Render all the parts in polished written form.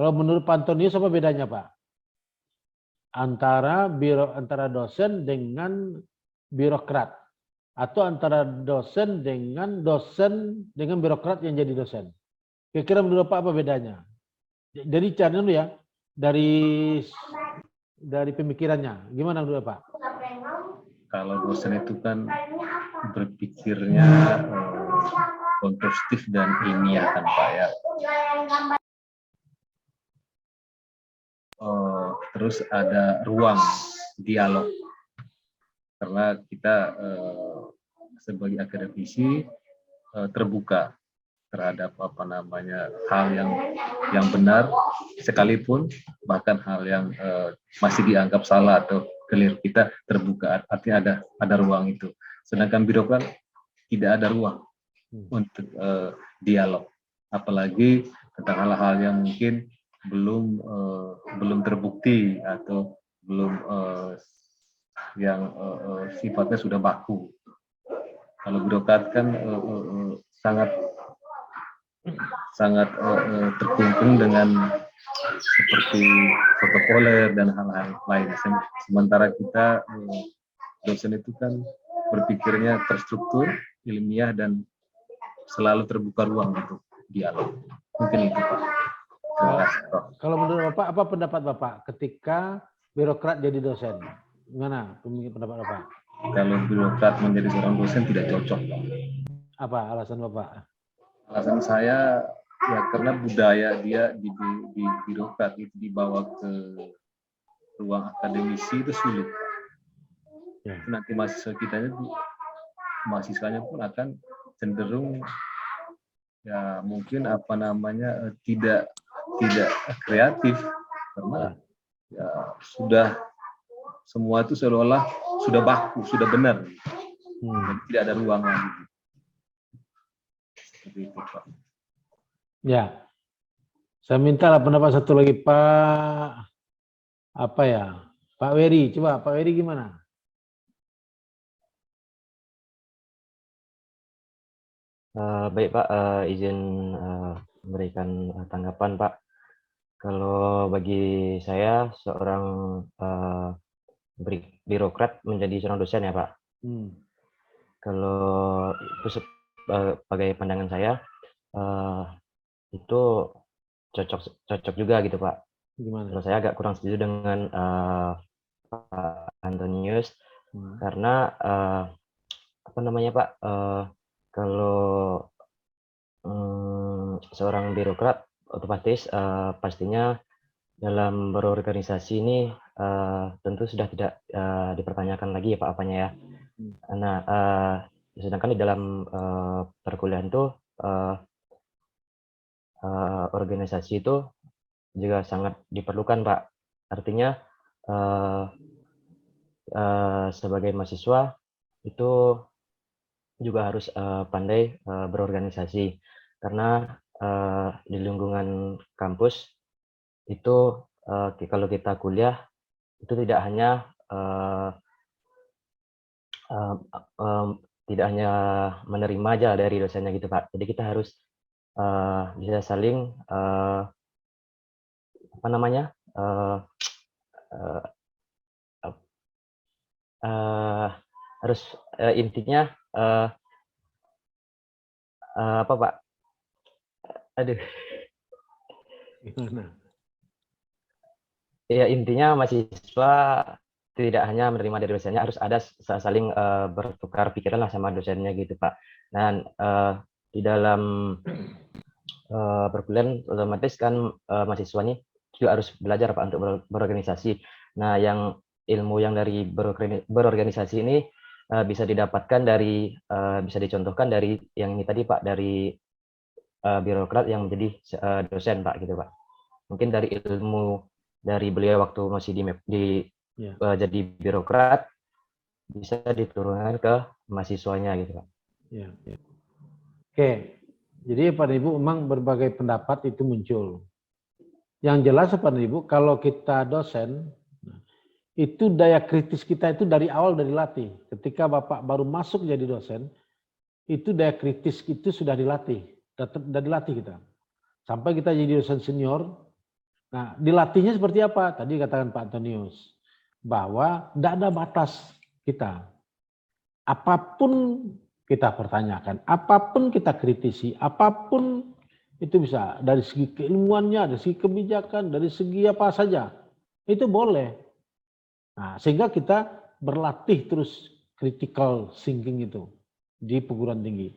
Kalau menurut Pak Antonius apa bedanya, Pak? Antara dosen dengan birokrat, atau antara dosen dengan birokrat yang jadi dosen. Kira-kira menurut Pak apa bedanya? Jadi cari dulu ya dari pemikirannya. Gimana menurut Pak? Kalau dosen itu kan berpikirnya konstruktif dan ilmiah kan Pak ya. Terus ada ruang dialog karena kita sebagai akademisi terbuka terhadap hal yang benar sekalipun, bahkan hal yang masih dianggap salah atau keliru, kita terbuka, artinya ada ruang itu. Sedangkan birokrat tidak ada ruang untuk dialog, apalagi tentang hal-hal yang mungkin belum terbukti atau belum yang sifatnya sudah baku. Kalau birokrat kan sangat terkungkung dengan seperti protokoler dan hal-hal lain. Sementara kita dosen itu kan berpikirnya terstruktur, ilmiah, dan selalu terbuka ruang untuk dialog. Mungkin itu Pak. Terima kasih Prof. Kalau menurut Bapak, apa pendapat Bapak ketika birokrat jadi dosen? Gimana pendapat Bapak? Kalau birokrat menjadi seorang dosen tidak cocok Pak. Apa alasan Bapak? Alasan saya ya karena budaya dia di birokrat itu dibawa ke ruang akademisi itu sulit. Ya. Nanti mahasiswanya pun akan cenderung ya mungkin tidak kreatif karena ya sudah semua itu seolah-olah sudah baku, sudah benar. Dan tidak ada ruang lagi. Seperti itu, Pak. Ya. Saya minta pendapat satu lagi Pak Pak Weri. Coba Pak Weri gimana? Baik Pak, izin memberikan tanggapan Pak. Kalau bagi saya seorang birokrat menjadi seorang dosen ya Pak. Kalau itu sebagai pandangan saya itu cocok juga gitu Pak. Gimana? Kalau saya agak kurang setuju dengan Pak Antonius karena Pak, kalau seorang birokrat otomatis pastinya dalam berorganisasi ini tentu sudah tidak dipertanyakan lagi ya Pak apanya ya. Nah, sedangkan di dalam perkuliahan itu organisasi itu juga sangat diperlukan Pak. Artinya sebagai mahasiswa itu juga harus pandai berorganisasi karena di lingkungan kampus itu kalau kita kuliah itu tidak hanya menerima aja dari dosennya gitu Pak. Jadi kita harus bisa saling harus intinya apa Pak? Aduh. Gimana? Ya intinya mahasiswa tidak hanya menerima dari dosennya, harus ada saling bertukar pikiran lah sama dosennya gitu Pak. Dan di dalam perkuliahan otomatis kan mahasiswa ini juga harus belajar Pak untuk berorganisasi. Nah yang ilmu yang dari berorganisasi ini bisa didapatkan dari bisa dicontohkan dari yang ini tadi Pak, dari birokrat yang menjadi dosen Pak gitu Pak. Mungkin dari ilmu dari beliau waktu masih jadi birokrat bisa diturunkan ke mahasiswanya gitu Pak. Ya. Oke, jadi Pak Ibu memang berbagai pendapat itu muncul. Yang jelas Pak Ibu, kalau kita dosen, itu daya kritis kita itu dari awal dari dilatih. Ketika Bapak baru masuk jadi dosen, itu daya kritis itu sudah dilatih, sudah dilatih kita. Sampai kita jadi dosen senior, Nah, dilatihnya seperti apa? Tadi katakan Pak Antonius, bahwa tidak ada batas kita. Apapun kita pertanyakan, apapun kita kritisi, apapun itu bisa. Dari segi keilmuannya, dari segi kebijakan, dari segi apa saja. Itu boleh. Nah, sehingga kita berlatih terus critical thinking itu di perguruan tinggi.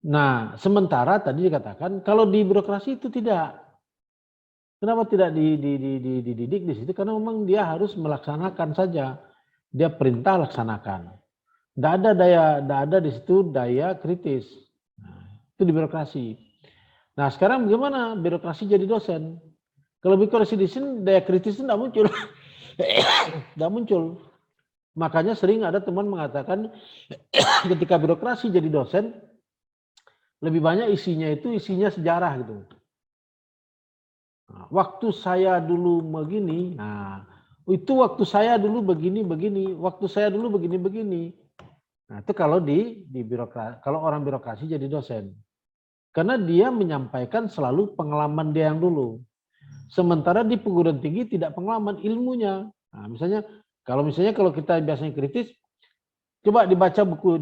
Nah, sementara tadi dikatakan kalau di birokrasi itu tidak. Kenapa tidak dididik di situ? Karena memang dia harus melaksanakan saja. Dia perintah laksanakan. Tidak ada di situ daya kritis. Nah, itu di birokrasi. Nah, sekarang bagaimana birokrasi jadi dosen? Kalau birokrasi di sini daya kritis itu tidak muncul. Tidak muncul. Makanya sering ada teman mengatakan ketika birokrasi jadi dosen, lebih banyak isinya sejarah gitu. Nah, waktu saya dulu begini, nah itu waktu saya dulu begini, waktu saya dulu begini. Nah itu kalau di birokrasi, kalau orang birokrasi jadi dosen, karena dia menyampaikan selalu pengalaman dia yang dulu. Sementara di perguruan tinggi tidak pengalaman ilmunya. Nah, kalau kita biasanya kritis, coba dibaca buku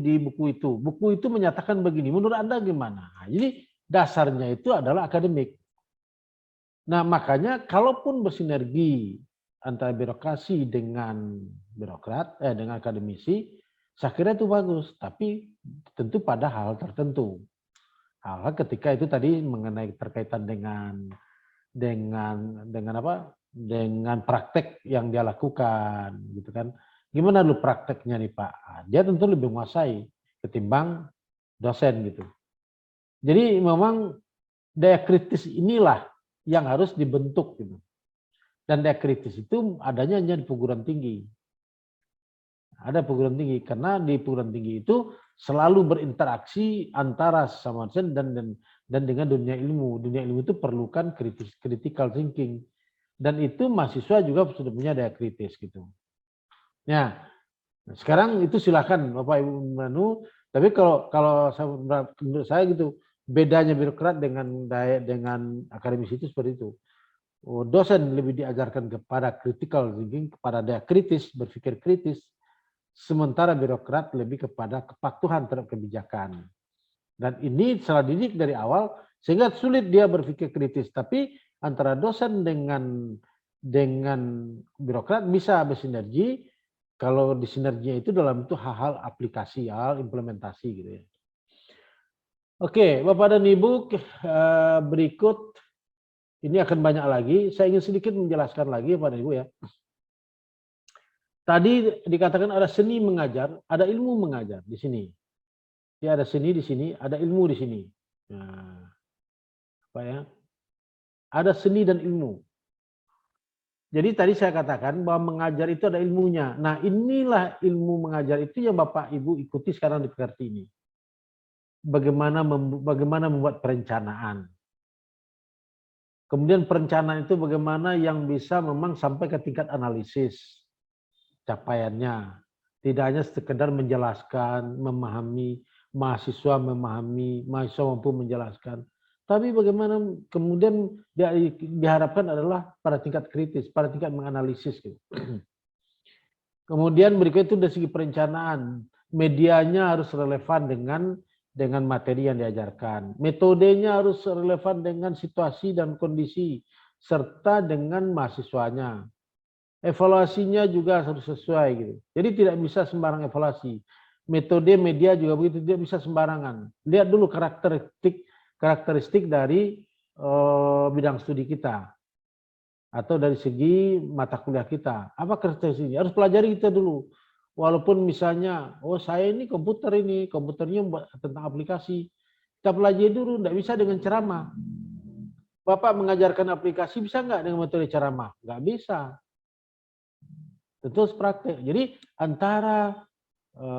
itu. Buku itu menyatakan begini. Menurut Anda gimana? Nah, jadi dasarnya itu adalah akademik. Nah, makanya kalaupun bersinergi antara birokrasi dengan dengan akademisi, saya kira itu bagus. Tapi tentu pada hal tertentu. Hal ketika itu tadi mengenai terkaitan dengan apa? Dengan praktek yang dia lakukan, gitu kan? Gimana dulu prakteknya nih Pak? Dia tentu lebih menguasai ketimbang dosen gitu. Jadi memang daya kritis inilah yang harus dibentuk gitu. Dan daya kritis itu adanya hanya di perguruan tinggi. Ada perguruan tinggi karena di perguruan tinggi itu selalu berinteraksi antara sama dosen dan dengan dunia ilmu. Dunia ilmu itu perlukan critical thinking dan itu mahasiswa juga sudah punya daya kritis gitu. Ya, sekarang itu silakan Bapak Ibu Manu. Tapi kalau menurut saya gitu, bedanya birokrat dengan akademisi itu seperti itu. Dosen lebih diajarkan kepada critical thinking, kepada daya kritis, berpikir kritis, sementara birokrat lebih kepada kepatuhan terhadap kebijakan. Dan ini salah didik dari awal, sehingga sulit dia berpikir kritis. Tapi antara dosen dengan birokrat bisa bersinergi, kalau di sinerginya itu dalam itu hal-hal aplikasi, hal implementasi gitu ya. Oke, Bapak dan Ibu, berikut ini akan banyak lagi. Saya ingin sedikit menjelaskan lagi Bapak dan Ibu ya. Tadi dikatakan ada seni mengajar, ada ilmu mengajar di sini. Ya, ada seni di sini, ada ilmu di sini. Nah, apa ya? Ada seni dan ilmu. Jadi tadi saya katakan bahwa mengajar itu ada ilmunya. Nah, inilah ilmu mengajar itu yang Bapak Ibu ikuti sekarang di PKRT ini. Bagaimana membuat perencanaan. Kemudian perencanaan itu bagaimana yang bisa memang sampai ke tingkat analisis capaiannya. Tidak hanya sekedar menjelaskan, memahami, mahasiswa mampu menjelaskan. Tapi bagaimana kemudian diharapkan adalah pada tingkat kritis, pada tingkat menganalisis. Gitu. Kemudian berikut itu dari segi perencanaan, medianya harus relevan dengan materi yang diajarkan. Metodenya harus relevan dengan situasi dan kondisi, serta dengan mahasiswanya. Evaluasinya juga harus sesuai. Gitu. Jadi tidak bisa sembarang evaluasi. Metode media juga begitu, tidak bisa sembarangan. Lihat dulu karakteristik dari bidang studi kita atau dari segi mata kuliah kita. Apa karakteristiknya? Harus pelajari kita dulu. Walaupun misalnya, saya ini komputernya tentang aplikasi. Kita pelajari dulu, tidak bisa dengan ceramah. Bapak mengajarkan aplikasi bisa nggak dengan metode ceramah? Nggak bisa. Tentu harus praktek. Jadi antara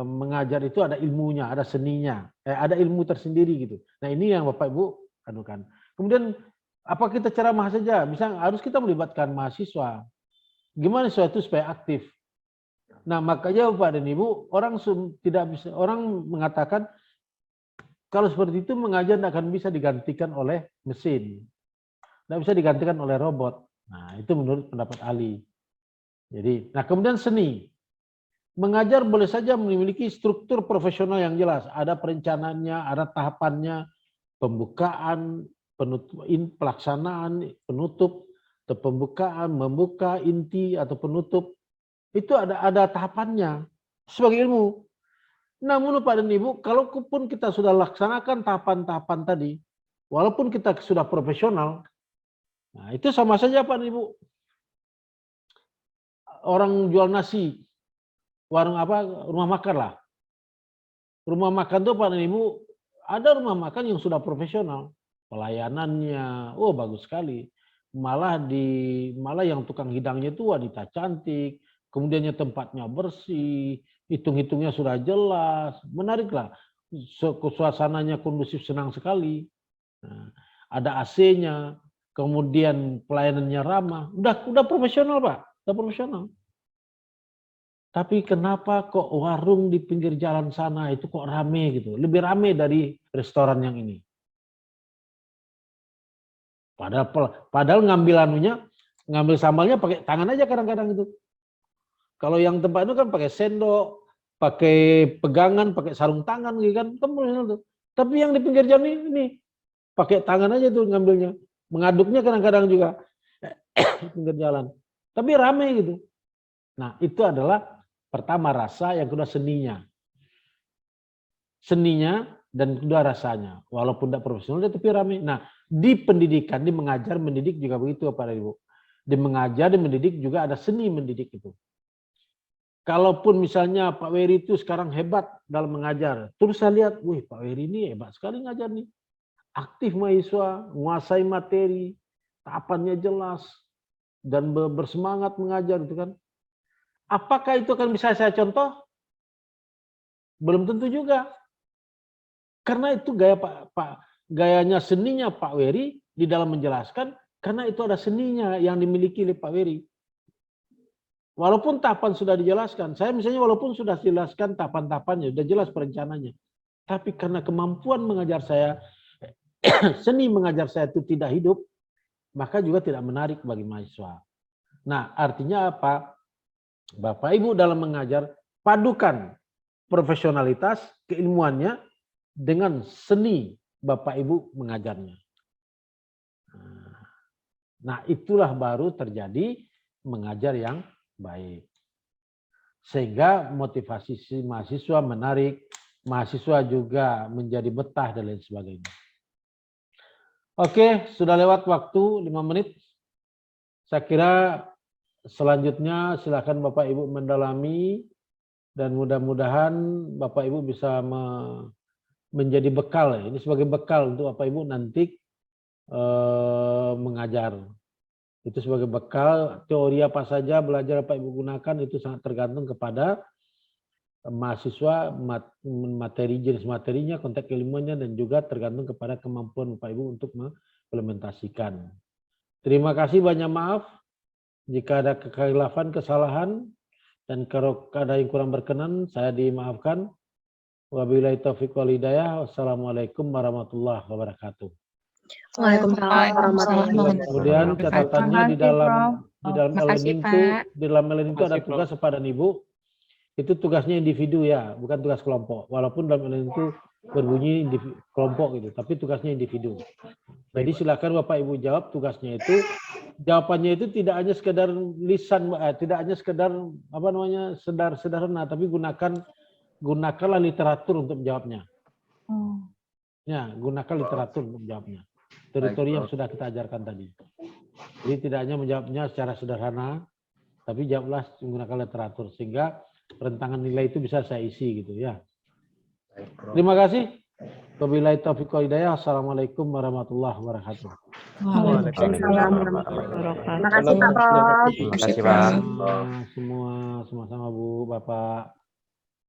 mengajar itu ada ilmunya, ada seninya, ada ilmu tersendiri gitu. Nah ini yang Bapak Ibu anukan. Kemudian apa kita ceramah saja? Misalnya harus kita melibatkan mahasiswa. Gimana sesuatu supaya aktif? Nah makanya Bapak dan Ibu orang mengatakan kalau seperti itu mengajar tidak akan bisa digantikan oleh mesin. tidak bisa digantikan oleh robot. Nah, itu menurut pendapat Ali. Jadi, nah kemudian seni. Mengajar boleh saja memiliki struktur profesional yang jelas. Ada perencanaannya, ada tahapannya, pembukaan, pelaksanaan, penutup, atau pembukaan, membuka, inti, atau penutup. Itu ada tahapannya sebagai ilmu. Namun Pak dan Ibu, kalaupun kita sudah laksanakan tahapan-tahapan tadi, walaupun kita sudah profesional, nah itu sama saja Pak dan Ibu. Orang jual nasi, warung rumah makan lah. Rumah makan tuh Pak dan Ibu, ada rumah makan yang sudah profesional. Pelayanannya, oh bagus sekali. Malah yang tukang hidangnya itu wanita cantik, kemudiannya tempatnya bersih, hitung-hitungnya sudah jelas, menarik lah. Suasananya kondusif, senang sekali. Nah, ada AC-nya, kemudian pelayanannya ramah. Udah profesional Pak, udah profesional. Tapi kenapa kok warung di pinggir jalan sana itu kok rame gitu? Lebih rame dari restoran yang ini. Padahal ngambil sambalnya pakai tangan aja kadang-kadang itu. Kalau yang tempat itu kan pakai sendok, pakai pegangan, pakai sarung tangan gitu kan. Tapi yang di pinggir jalan ini pakai tangan aja tuh ngambilnya. Mengaduknya kadang-kadang juga di pinggir jalan. Tapi rame gitu. Nah, itu adalah pertama rasa, yang kedua seninya. Seninya dan kedua rasanya. Walaupun tidak profesional tapi ramai. Nah, di pendidikan, di mengajar, mendidik juga begitu Pak dan Ibu. Di mengajar, di mendidik juga ada seni mendidik itu. Kalaupun misalnya Pak Wery itu sekarang hebat dalam mengajar. Terus saya lihat, wih Pak Wery ini hebat sekali ngajar nih. Aktif mahasiswa, menguasai materi, tahapannya jelas, dan bersemangat mengajar itu kan. Apakah itu akan bisa saya contoh? Belum tentu juga. Karena itu gayanya seninya Pak Wery di dalam menjelaskan, karena itu ada seninya yang dimiliki oleh Pak Wery. Walaupun tahapan sudah dijelaskan, saya misalnya walaupun sudah dijelaskan tahapan-tahapannya, sudah jelas perencanaannya. Tapi karena kemampuan mengajar saya, seni mengajar saya itu tidak hidup, maka juga tidak menarik bagi mahasiswa. Nah, artinya apa? Bapak Ibu dalam mengajar, padukan profesionalitas, keilmuannya dengan seni Bapak Ibu mengajarnya. Nah, itulah baru terjadi mengajar yang baik. Sehingga motivasi si mahasiswa menarik, mahasiswa juga menjadi betah dan lain sebagainya. Oke, sudah lewat waktu 5 menit. Saya kira selanjutnya silakan Bapak Ibu mendalami dan mudah-mudahan Bapak Ibu bisa menjadi bekal. Ini sebagai bekal untuk Bapak Ibu nanti mengajar. Itu sebagai bekal, teori apa saja belajar Bapak Ibu gunakan itu sangat tergantung kepada mahasiswa, materi, jenis materinya, konteks ilmunya, dan juga tergantung kepada kemampuan Bapak Ibu untuk mengimplementasikan. Terima kasih, banyak maaf jika ada kekhilafan, kesalahan, dan kalau ada yang kurang berkenan, saya dimaafkan. Wabillahi taufiq wal hidayah. Wassalamualaikum warahmatullahi wabarakatuh. Waalaikumsalam warahmatullahi wabarakatuh. Kemudian catatannya di dalam Makasih, e-learning itu ada tugas kepada Ibu. Itu tugasnya individu ya, bukan tugas kelompok. Walaupun dalam e-learning itu berbunyi kelompok gitu, tapi tugasnya individu. Jadi silakan Bapak Ibu jawab tugasnya itu. Jawabannya itu tidak hanya sekedar lisan, tidak hanya sekedar sederhana, tapi gunakanlah literatur untuk menjawabnya. Ya, gunakan literatur untuk menjawabnya. Teori yang sudah kita ajarkan tadi. Jadi tidak hanya menjawabnya secara sederhana, tapi jawablah menggunakan literatur sehingga rentangan nilai itu bisa saya isi gitu ya. Terima kasih. Wabillahi taufiq wal hidayah. Assalamualaikum warahmatullahi wabarakatuh. Waalaikumsalam warahmatullahi wabarakatuh. Terima kasih Pak. Semua sama-sama Bu, Bapak.